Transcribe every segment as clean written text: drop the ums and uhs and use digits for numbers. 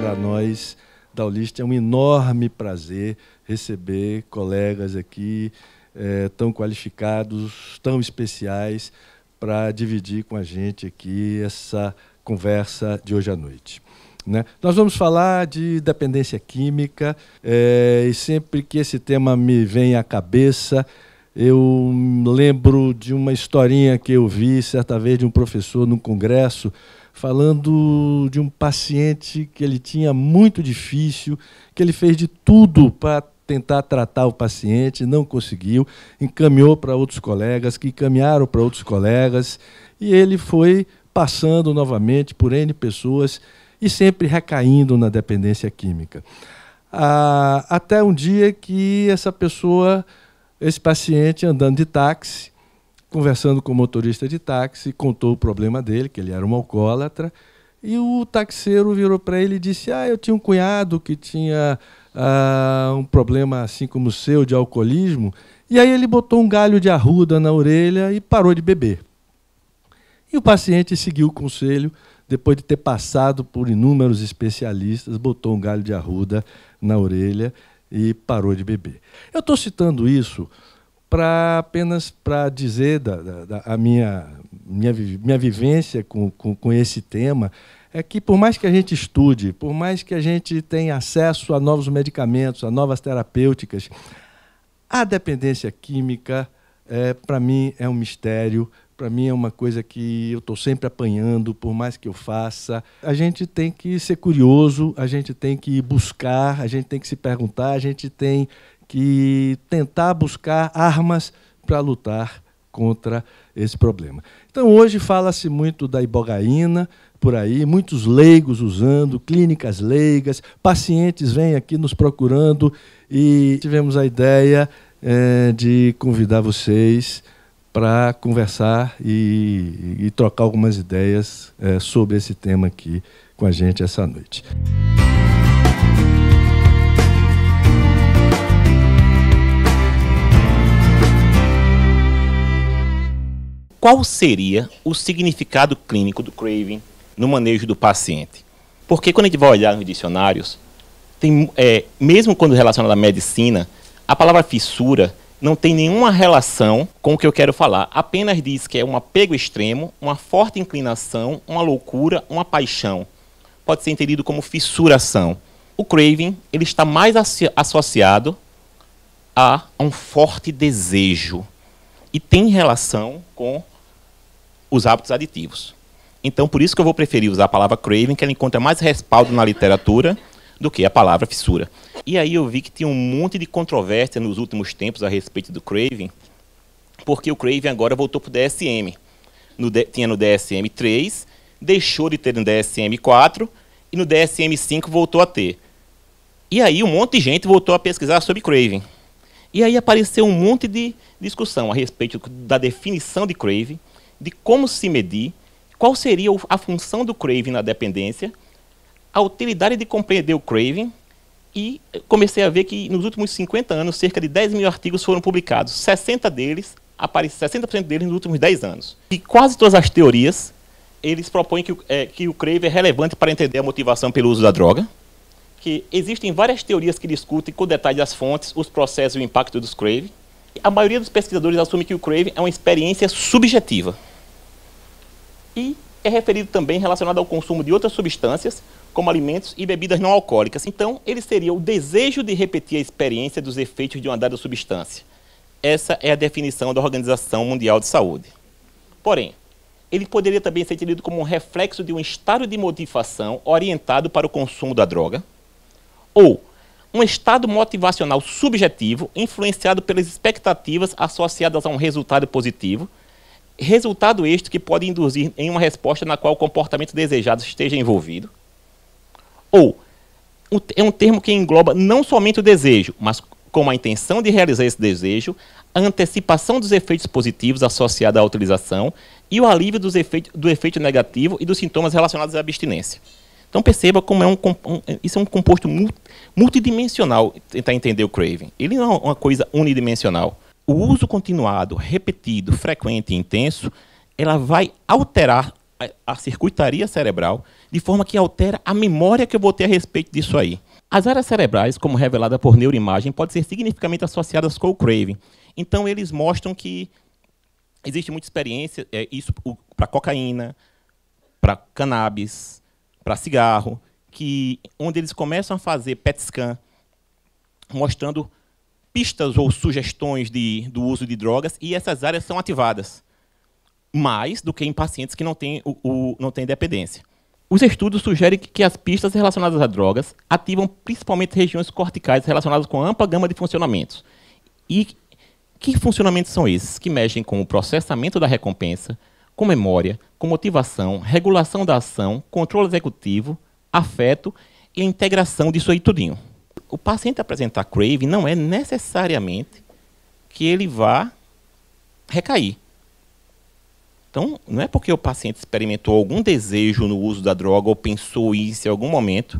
para nós da Holist é um enorme prazer receber colegas aqui tão qualificados, tão especiais, para dividir com a gente aqui essa conversa de hoje à noite. Nós vamos falar de dependência química, e sempre que esse tema me vem à cabeça, eu lembro de uma historinha que eu vi certa vez de um professor num congresso, falando de um paciente que ele tinha muito difícil, que ele fez de tudo para tentar tratar o paciente, não conseguiu, encaminhou para outros colegas, que encaminharam para outros colegas, e ele foi passando novamente por N pessoas e sempre recaindo na dependência química. Até um dia que esse paciente andando de táxi, conversando com o motorista de táxi, contou o problema dele, que ele era um alcoólatra, e o taxeiro virou para ele e disse: eu tinha um cunhado que tinha um problema assim como o seu, de alcoolismo, e aí ele botou um galho de arruda na orelha e parou de beber. E o paciente seguiu o conselho, depois de ter passado por inúmeros especialistas, botou um galho de arruda na orelha e parou de beber. Eu estou citando isso apenas para dizer a minha vivência com esse tema, é que por mais que a gente estude, por mais que a gente tenha acesso a novos medicamentos, a novas terapêuticas, a dependência química, para mim, é um mistério, para mim é uma coisa que eu estou sempre apanhando, por mais que eu faça. A gente tem que ser curioso, a gente tem que buscar, a gente tem que se perguntar, a gente tem que tentar buscar armas para lutar contra esse problema. Então, hoje fala-se muito da ibogaína, por aí, muitos leigos usando, clínicas leigas, pacientes vêm aqui nos procurando e tivemos a ideia de convidar vocês para conversar e trocar algumas ideias sobre esse tema aqui com a gente essa noite. Qual seria o significado clínico do craving no manejo do paciente? Porque quando a gente vai olhar nos dicionários, mesmo quando relacionado à medicina, a palavra fissura não tem nenhuma relação com o que eu quero falar. Apenas diz que é um apego extremo, uma forte inclinação, uma loucura, uma paixão. Pode ser entendido como fissuração. O craving ele está mais associado a um forte desejo e tem relação com os hábitos aditivos. Então, por isso que eu vou preferir usar a palavra craving, que ela encontra mais respaldo na literatura do que a palavra fissura. E aí eu vi que tinha um monte de controvérsia nos últimos tempos a respeito do craving, porque o craving agora voltou para o DSM. Tinha no DSM-3, deixou de ter no DSM-4, e no DSM-5 voltou a ter. E aí um monte de gente voltou a pesquisar sobre craving. E aí apareceu um monte de discussão a respeito da definição de craving, de como se medir, qual seria a função do craving na dependência, a utilidade de compreender o craving, e comecei a ver que nos últimos 50 anos, cerca de 10 mil artigos foram publicados, 60% deles nos últimos 10 anos. E quase todas as teorias, eles propõem que o craving é relevante para entender a motivação pelo uso da droga, que existem várias teorias que discutem com detalhe as fontes, os processos e o impacto dos craving. A maioria dos pesquisadores assume que o craving é uma experiência subjetiva. E é referido também relacionado ao consumo de outras substâncias, como alimentos e bebidas não alcoólicas. Então, ele seria o desejo de repetir a experiência dos efeitos de uma dada substância. Essa é a definição da Organização Mundial de Saúde. Porém, ele poderia também ser entendido como um reflexo de um estado de motivação orientado para o consumo da droga, ou um estado motivacional subjetivo influenciado pelas expectativas associadas a um resultado positivo, resultado este que pode induzir em uma resposta na qual o comportamento desejado esteja envolvido. Ou é um termo que engloba não somente o desejo, mas como a intenção de realizar esse desejo, a antecipação dos efeitos positivos associados à utilização e o alívio do efeito negativo e dos sintomas relacionados à abstinência. Então perceba como isso é um composto multidimensional, tentar entender o craving. Ele não é uma coisa unidimensional. O uso continuado, repetido, frequente e intenso, ela vai alterar a circuitaria cerebral, de forma que altera a memória que eu vou ter a respeito disso aí. As áreas cerebrais, como revelada por neuroimagem, podem ser significativamente associadas com o craving. Então, eles mostram que existe muita experiência, isso para cocaína, para cannabis, para cigarro, onde eles começam a fazer PET scan, mostrando pistas ou sugestões do uso de drogas, e essas áreas são ativadas mais do que em pacientes que não têm dependência. Os estudos sugerem que as pistas relacionadas a drogas ativam principalmente regiões corticais relacionadas com ampla gama de funcionamentos. E que funcionamentos são esses? Que mexem com o processamento da recompensa, com memória, com motivação, regulação da ação, controle executivo, afeto e a integração disso aí tudinho. O paciente apresentar craving não é necessariamente que ele vá recair. Então, não é porque o paciente experimentou algum desejo no uso da droga ou pensou isso em algum momento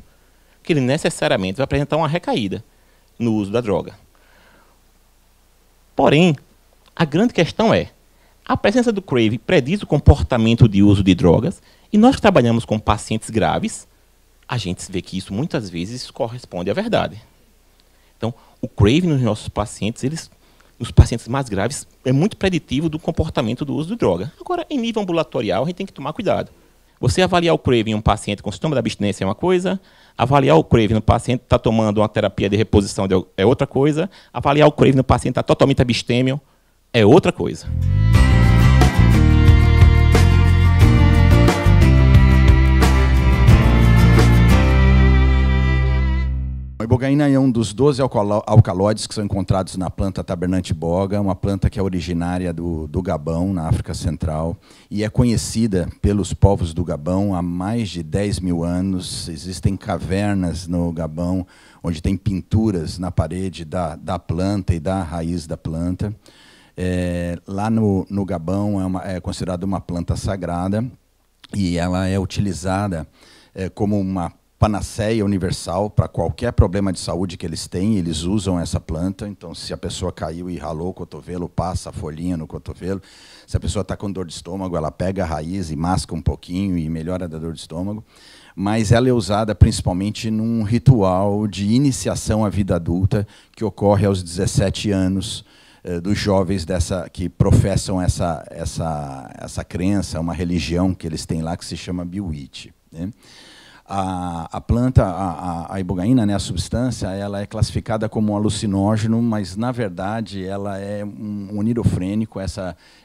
que ele necessariamente vai apresentar uma recaída no uso da droga. Porém, a grande questão é, a presença do craving prediz o comportamento de uso de drogas, e nós que trabalhamos com pacientes graves, a gente vê que isso muitas vezes corresponde à verdade. Então, o craving nos nossos pacientes, nos pacientes mais graves, é muito preditivo do comportamento do uso de droga. Agora, em nível ambulatorial, a gente tem que tomar cuidado. Você avaliar o craving em um paciente com sintoma da abstinência é uma coisa, avaliar o craving no paciente que está tomando uma terapia de reposição é outra coisa, avaliar o craving no paciente que está totalmente abstêmio é outra coisa. A ibogaína é um dos 12 alcaloides que são encontrados na planta Tabernante-boga, uma planta que é originária do Gabão, na África Central, e é conhecida pelos povos do Gabão há mais de 10 mil anos. Existem cavernas no Gabão, onde tem pinturas na parede da planta e da raiz da planta. Lá no Gabão é considerada uma planta sagrada, e ela é utilizada como uma panaceia universal para qualquer problema de saúde que eles têm. Eles usam essa planta. Então, se a pessoa caiu e ralou o cotovelo, passa a folhinha no cotovelo. Se a pessoa está com dor de estômago, ela pega a raiz e masca um pouquinho e melhora da dor de estômago. Mas ela é usada principalmente num ritual de iniciação à vida adulta que ocorre aos 17 anos dos jovens que professam essa crença, uma religião que eles têm lá que se chama Biwit, né? A planta, a ibogaína, né, a substância, ela é classificada como um alucinógeno, mas, na verdade, ela é um onirofrênico,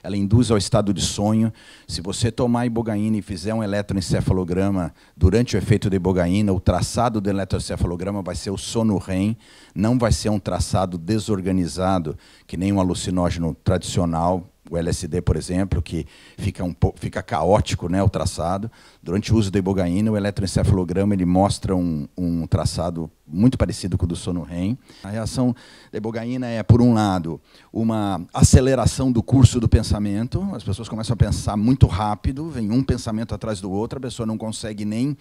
ela induz ao estado de sonho. Se você tomar ibogaína e fizer um eletroencefalograma durante o efeito da ibogaína, o traçado do eletroencefalograma vai ser o sono REM, não vai ser um traçado desorganizado, que nem um alucinógeno tradicional, o LSD, por exemplo, que fica caótico, né, o traçado. Durante o uso da ibogaína, o eletroencefalograma ele mostra um traçado muito parecido com o do sono REM. A reação da ibogaína é, por um lado, uma aceleração do curso do pensamento. As pessoas começam a pensar muito rápido, vem um pensamento atrás do outro, a pessoa não consegue nem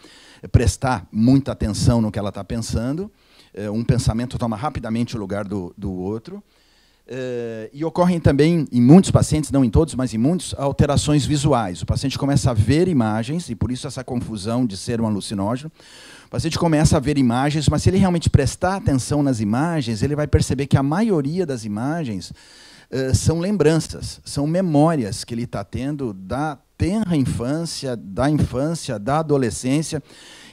prestar muita atenção no que ela está pensando. Um pensamento toma rapidamente o lugar do outro. E ocorrem também, em muitos pacientes, não em todos, mas em muitos, alterações visuais. O paciente começa a ver imagens, e por isso essa confusão de ser um alucinógeno. O paciente começa a ver imagens, mas se ele realmente prestar atenção nas imagens, ele vai perceber que a maioria das imagens são lembranças, são memórias que ele está tendo da tenra infância, da adolescência.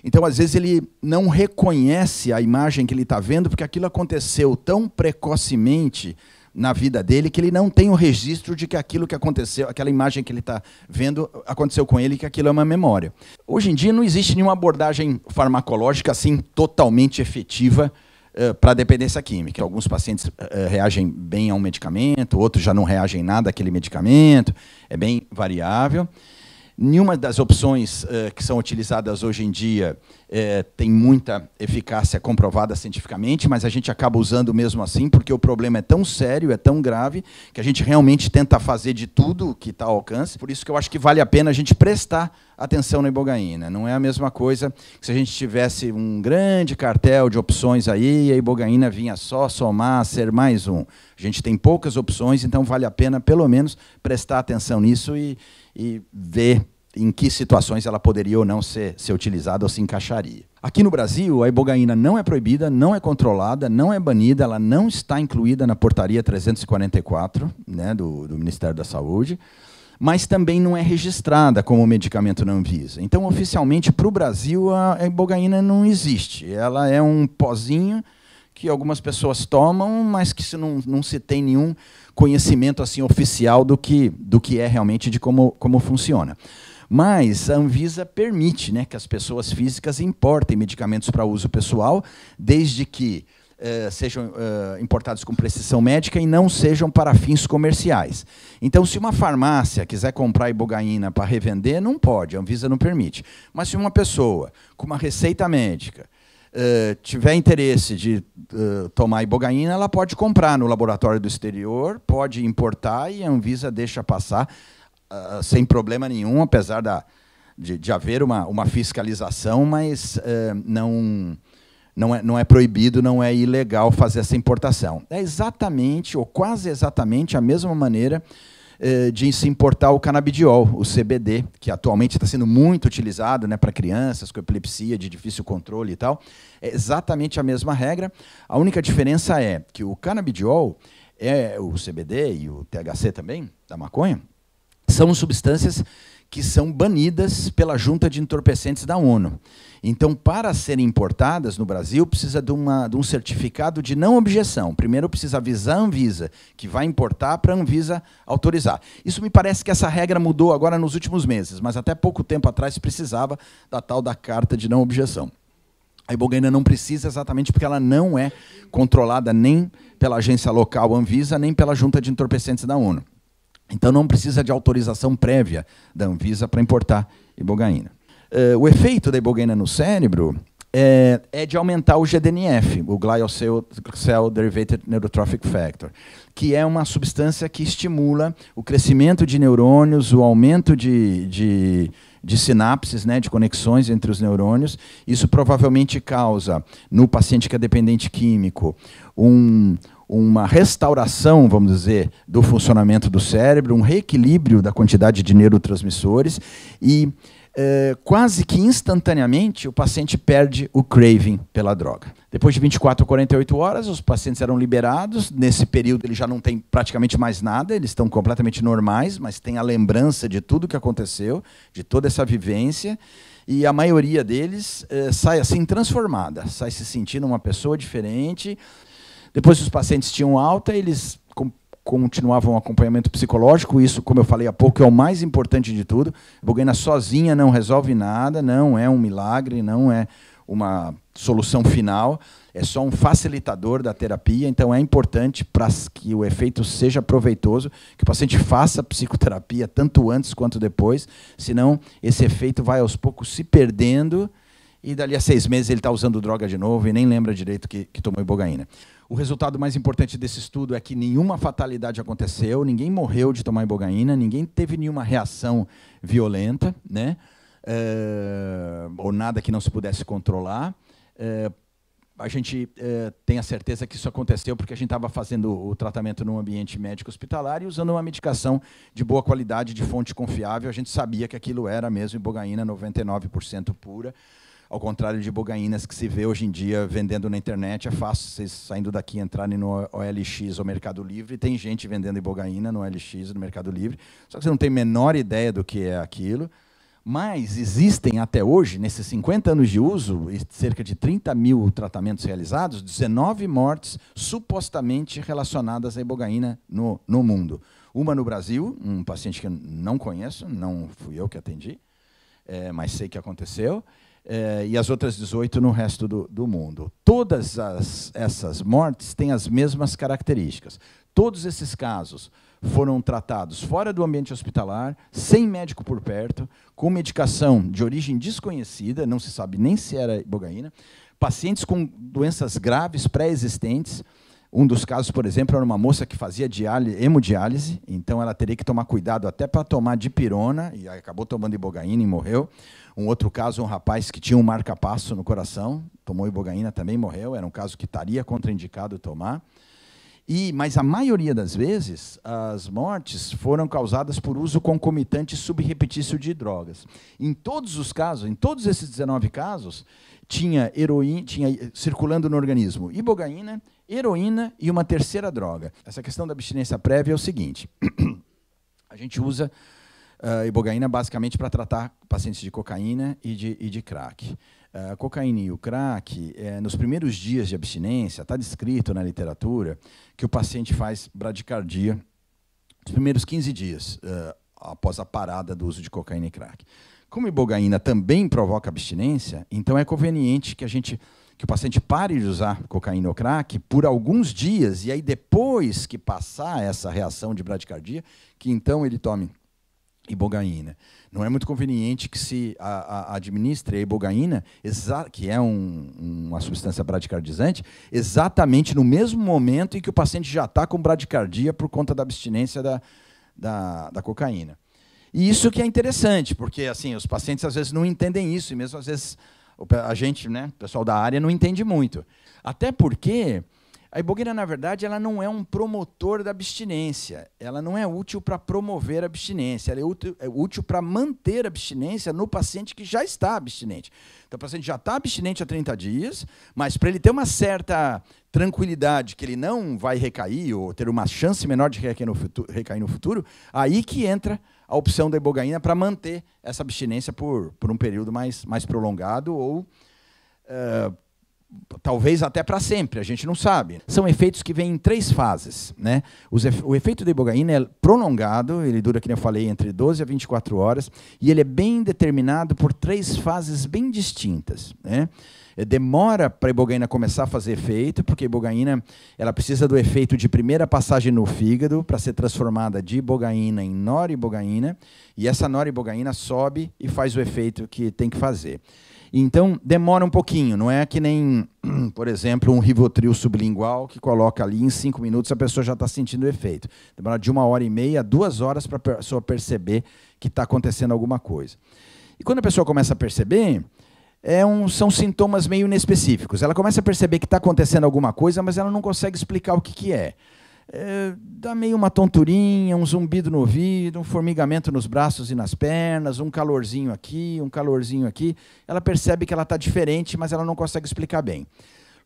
Então, às vezes, ele não reconhece a imagem que ele está vendo, porque aquilo aconteceu tão precocemente na vida dele que ele não tem o registro de que aquilo que aconteceu, aquela imagem que ele está vendo, aconteceu com ele, que aquilo é uma memória. Hoje em dia não existe nenhuma abordagem farmacológica assim totalmente efetiva para a dependência química. Alguns pacientes reagem bem a um medicamento, outros já não reagem nada àquele medicamento, é bem variável. Nenhuma das opções que são utilizadas hoje em dia tem muita eficácia comprovada cientificamente, mas a gente acaba usando mesmo assim, porque o problema é tão sério, é tão grave, que a gente realmente tenta fazer de tudo que está ao alcance. Por isso que eu acho que vale a pena a gente prestar atenção na ibogaína. Não é a mesma coisa que se a gente tivesse um grande cartel de opções aí e a ibogaína vinha só somar, ser mais um. A gente tem poucas opções, então vale a pena, pelo menos, prestar atenção nisso e ver em que situações ela poderia ou não ser utilizada ou se encaixaria. Aqui no Brasil, a ibogaína não é proibida, não é controlada, não é banida, ela não está incluída na portaria 344, né, do Ministério da Saúde, mas também não é registrada como medicamento na Anvisa. Então, oficialmente, para o Brasil, a ibogaína não existe. Ela é um pozinho que algumas pessoas tomam, mas que não se tem nenhum conhecimento assim oficial do que é realmente, de como funciona. Mas a Anvisa permite, né, que as pessoas físicas importem medicamentos para uso pessoal, desde que sejam importados com prescrição médica e não sejam para fins comerciais. Então, se uma farmácia quiser comprar ibogaína para revender, não pode, a Anvisa não permite. Mas se uma pessoa com uma receita médica tiver interesse de tomar ibogaína, ela pode comprar no laboratório do exterior, pode importar e a Anvisa deixa passar sem problema nenhum, apesar de haver uma fiscalização, mas não é proibido, não é ilegal fazer essa importação. É exatamente, ou quase exatamente, a mesma maneira de se importar o canabidiol, o CBD, que atualmente está sendo muito utilizado, né, para crianças com epilepsia de difícil controle e tal. É exatamente a mesma regra. A única diferença é que o canabidiol, o CBD e o THC também, da maconha, são substâncias que são banidas pela Junta de Entorpecentes da ONU. Então, para serem importadas no Brasil, precisa de um certificado de não objeção. Primeiro, precisa avisar a Anvisa que vai importar para a Anvisa autorizar. Isso me parece que essa regra mudou agora nos últimos meses, mas até pouco tempo atrás precisava da tal da carta de não objeção. A ibogaína não precisa exatamente porque ela não é controlada nem pela agência local Anvisa, nem pela Junta de Entorpecentes da ONU. Então, não precisa de autorização prévia da Anvisa para importar ibogaína. O efeito da ibogaína no cérebro é de aumentar o GDNF, o Glial Cell Derivative Neurotrophic Factor, que é uma substância que estimula o crescimento de neurônios, o aumento de sinapses, né, de conexões entre os neurônios. Isso provavelmente causa, no paciente que é dependente químico, uma restauração, vamos dizer, do funcionamento do cérebro, um reequilíbrio da quantidade de neurotransmissores e quase que instantaneamente o paciente perde o craving pela droga. Depois de 24 a 48 horas, os pacientes eram liberados. Nesse período, eles já não têm praticamente mais nada, eles estão completamente normais, mas têm a lembrança de tudo que aconteceu, de toda essa vivência, e a maioria deles sai assim transformada, sai se sentindo uma pessoa diferente. Depois que os pacientes tinham alta, eles continuavam o acompanhamento psicológico. Isso, como eu falei há pouco, é o mais importante de tudo. A ibogaína sozinha não resolve nada, não é um milagre, não é uma solução final, é só um facilitador da terapia. Então, é importante, para que o efeito seja proveitoso, que o paciente faça psicoterapia tanto antes quanto depois, senão esse efeito vai aos poucos se perdendo e dali a 6 meses ele está usando droga de novo e nem lembra direito que tomou ibogaína. O resultado mais importante desse estudo é que nenhuma fatalidade aconteceu, ninguém morreu de tomar ibogaína, ninguém teve nenhuma reação violenta, né? Ou nada que não se pudesse controlar. A gente tem a certeza que isso aconteceu porque a gente estava fazendo o tratamento num ambiente médico hospitalar e usando uma medicação de boa qualidade, de fonte confiável. A gente sabia que aquilo era mesmo ibogaína 99% pura. Ao contrário de ibogaínas que se vê hoje em dia vendendo na internet, é fácil vocês saindo daqui entrarem no OLX ou Mercado Livre, tem gente vendendo ibogaína no OLX, no Mercado Livre, só que você não tem a menor ideia do que é aquilo. Mas existem até hoje, nesses 50 anos de uso, cerca de 30 mil tratamentos realizados, 19 mortes supostamente relacionadas à ibogaína no mundo. Uma no Brasil, um paciente que eu não conheço, não fui eu que atendi, mas sei que aconteceu. E as outras 18 no resto do mundo. Todas essas mortes têm as mesmas características. Todos esses casos foram tratados fora do ambiente hospitalar, sem médico por perto, com medicação de origem desconhecida, não se sabe nem se era ibogaína, pacientes com doenças graves pré-existentes. Um dos casos, por exemplo, era uma moça que fazia hemodiálise, então ela teria que tomar cuidado até para tomar dipirona, e acabou tomando ibogaína e morreu. Um outro caso, um rapaz que tinha um marca-passo no coração, tomou ibogaína, também morreu, era um caso que estaria contraindicado tomar. Mas a maioria das vezes, as mortes foram causadas por uso concomitante subrepetício de drogas. Em todos os casos, em todos esses 19 casos, tinha circulando no organismo ibogaína, heroína e uma terceira droga. Essa questão da abstinência prévia é o seguinte. A gente usa ibogaína basicamente para tratar pacientes de cocaína e de crack. A cocaína e o crack, nos primeiros dias de abstinência, está descrito na literatura que o paciente faz bradicardia nos primeiros 15 dias após a parada do uso de cocaína e crack. Como a ibogaína também provoca abstinência, então é conveniente que o paciente pare de usar cocaína ou crack por alguns dias, e aí depois que passar essa reação de bradicardia, que então ele tome ibogaína. Não é muito conveniente que se administre a ibogaína, que é uma substância bradicardizante, exatamente no mesmo momento em que o paciente já está com bradicardia por conta da abstinência da cocaína. E isso que é interessante, porque assim, os pacientes às vezes não entendem isso, e mesmo às vezes a gente, o pessoal da área, não entende muito. Até porque a ibogaína, na verdade, ela não é um promotor da abstinência. Ela não é útil para promover a abstinência. Ela é útil para manter a abstinência no paciente que já está abstinente. Então, o paciente já está abstinente há 30 dias, mas para ele ter uma certa tranquilidade que ele não vai recair ou ter uma chance menor de recair no futuro, aí que entra a opção da ibogaína para manter essa abstinência por um período mais prolongado ou talvez até para sempre, a gente não sabe. São efeitos que vêm em 3 fases. O efeito da ibogaína é prolongado, ele dura, como eu falei, entre 12 a 24 horas, e ele é bem determinado por 3 fases bem distintas. Demora para a ibogaína começar a fazer efeito, porque a ibogaína ela precisa do efeito de primeira passagem no fígado para ser transformada de ibogaína em noribogaína, e essa noribogaína sobe e faz o efeito que tem que fazer. Então, demora um pouquinho, não é que nem, por exemplo, um Rivotril sublingual que coloca ali em 5 minutos a pessoa já está sentindo o efeito. Demora de 1h30 a 2 horas para a pessoa perceber que está acontecendo alguma coisa. E quando a pessoa começa a perceber, são sintomas meio inespecíficos. Ela começa a perceber que está acontecendo alguma coisa, mas ela não consegue explicar o que é. Dá meio uma tonturinha, um zumbido no ouvido, um formigamento nos braços e nas pernas, um calorzinho aqui, um calorzinho aqui. Ela percebe que ela está diferente, mas ela não consegue explicar bem.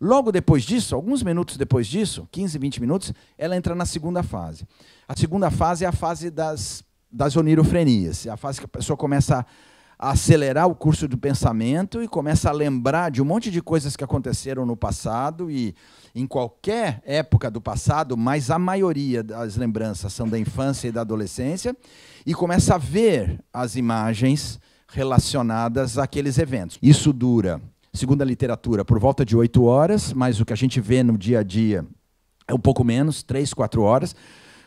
Logo depois disso, alguns minutos depois disso, 15, 20 minutos, ela entra na segunda fase. A segunda fase é a fase das onirofrenias. É a fase que a pessoa começa a acelerar o curso do pensamento e começa a lembrar de um monte de coisas que aconteceram no passado e em qualquer época do passado, mas a maioria das lembranças são da infância e da adolescência, e começa a ver as imagens relacionadas àqueles eventos. Isso dura, segundo a literatura, por volta de 8 horas, mas o que a gente vê no dia a dia é um pouco menos, 3, 4 horas.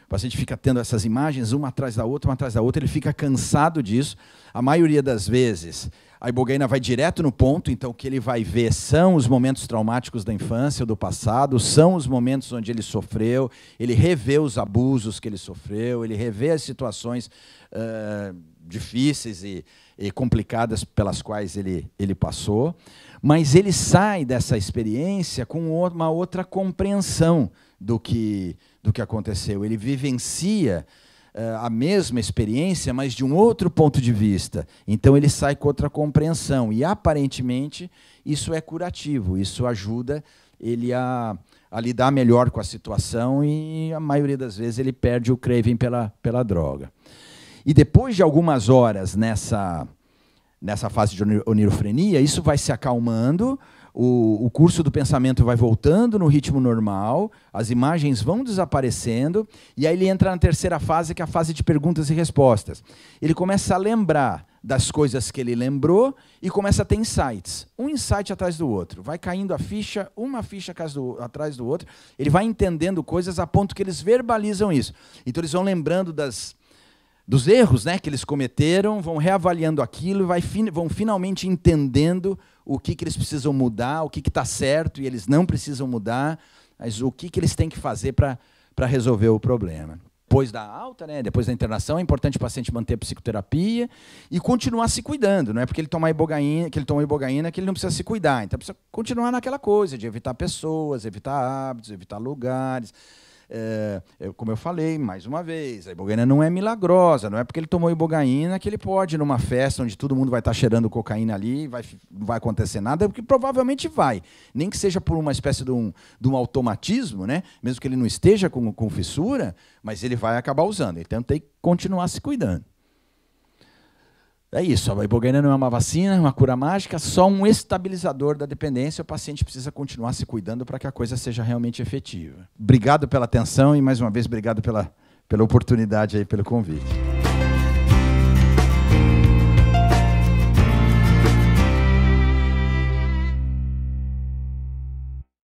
O paciente fica tendo essas imagens, uma atrás da outra, ele fica cansado disso. A maioria das vezes, a ibogaína vai direto no ponto, então o que ele vai ver são os momentos traumáticos da infância ou do passado, são os momentos onde ele sofreu, ele revê os abusos que ele sofreu, ele revê as situações difíceis e complicadas pelas quais ele passou, mas ele sai dessa experiência com uma outra compreensão do que aconteceu. Ele vivencia a mesma experiência, mas de um outro ponto de vista. Então, ele sai com outra compreensão. E, aparentemente, isso é curativo. Isso ajuda ele a lidar melhor com a situação e, a maioria das vezes, ele perde o craving pela droga. E, depois de algumas horas nessa fase de onirofrenia, isso vai se acalmando, o curso do pensamento vai voltando no ritmo normal, as imagens vão desaparecendo, e aí ele entra na terceira fase, que é a fase de perguntas e respostas. Ele começa a lembrar das coisas que ele lembrou e começa a ter insights, um insight atrás do outro. Vai caindo a ficha, uma ficha atrás do outro, ele vai entendendo coisas a ponto que eles verbalizam isso. Então eles vão lembrando dos erros, que eles cometeram, vão reavaliando aquilo, vão finalmente entendendo o que eles precisam mudar, o que está certo e eles não precisam mudar, mas o que eles têm que fazer para resolver o problema. Depois da alta, depois da internação, é importante o paciente manter a psicoterapia e continuar se cuidando. Não é porque ele tomou ibogaína que ele não precisa se cuidar. Então, precisa continuar naquela coisa de evitar pessoas, evitar hábitos, evitar lugares, como eu falei, mais uma vez, a ibogaína não é milagrosa, não é porque ele tomou ibogaína que ele pode, numa festa onde todo mundo vai estar cheirando cocaína ali, não vai acontecer nada, porque provavelmente vai. Nem que seja por uma espécie de um automatismo, né? Mesmo que ele não esteja com fissura, mas ele vai acabar usando. Então tem que continuar se cuidando. É isso, a ibogaína não é uma vacina, uma cura mágica, só um estabilizador da dependência. O paciente precisa continuar se cuidando para que a coisa seja realmente efetiva. Obrigado pela atenção e, mais uma vez, obrigado pela oportunidade aí, pelo convite.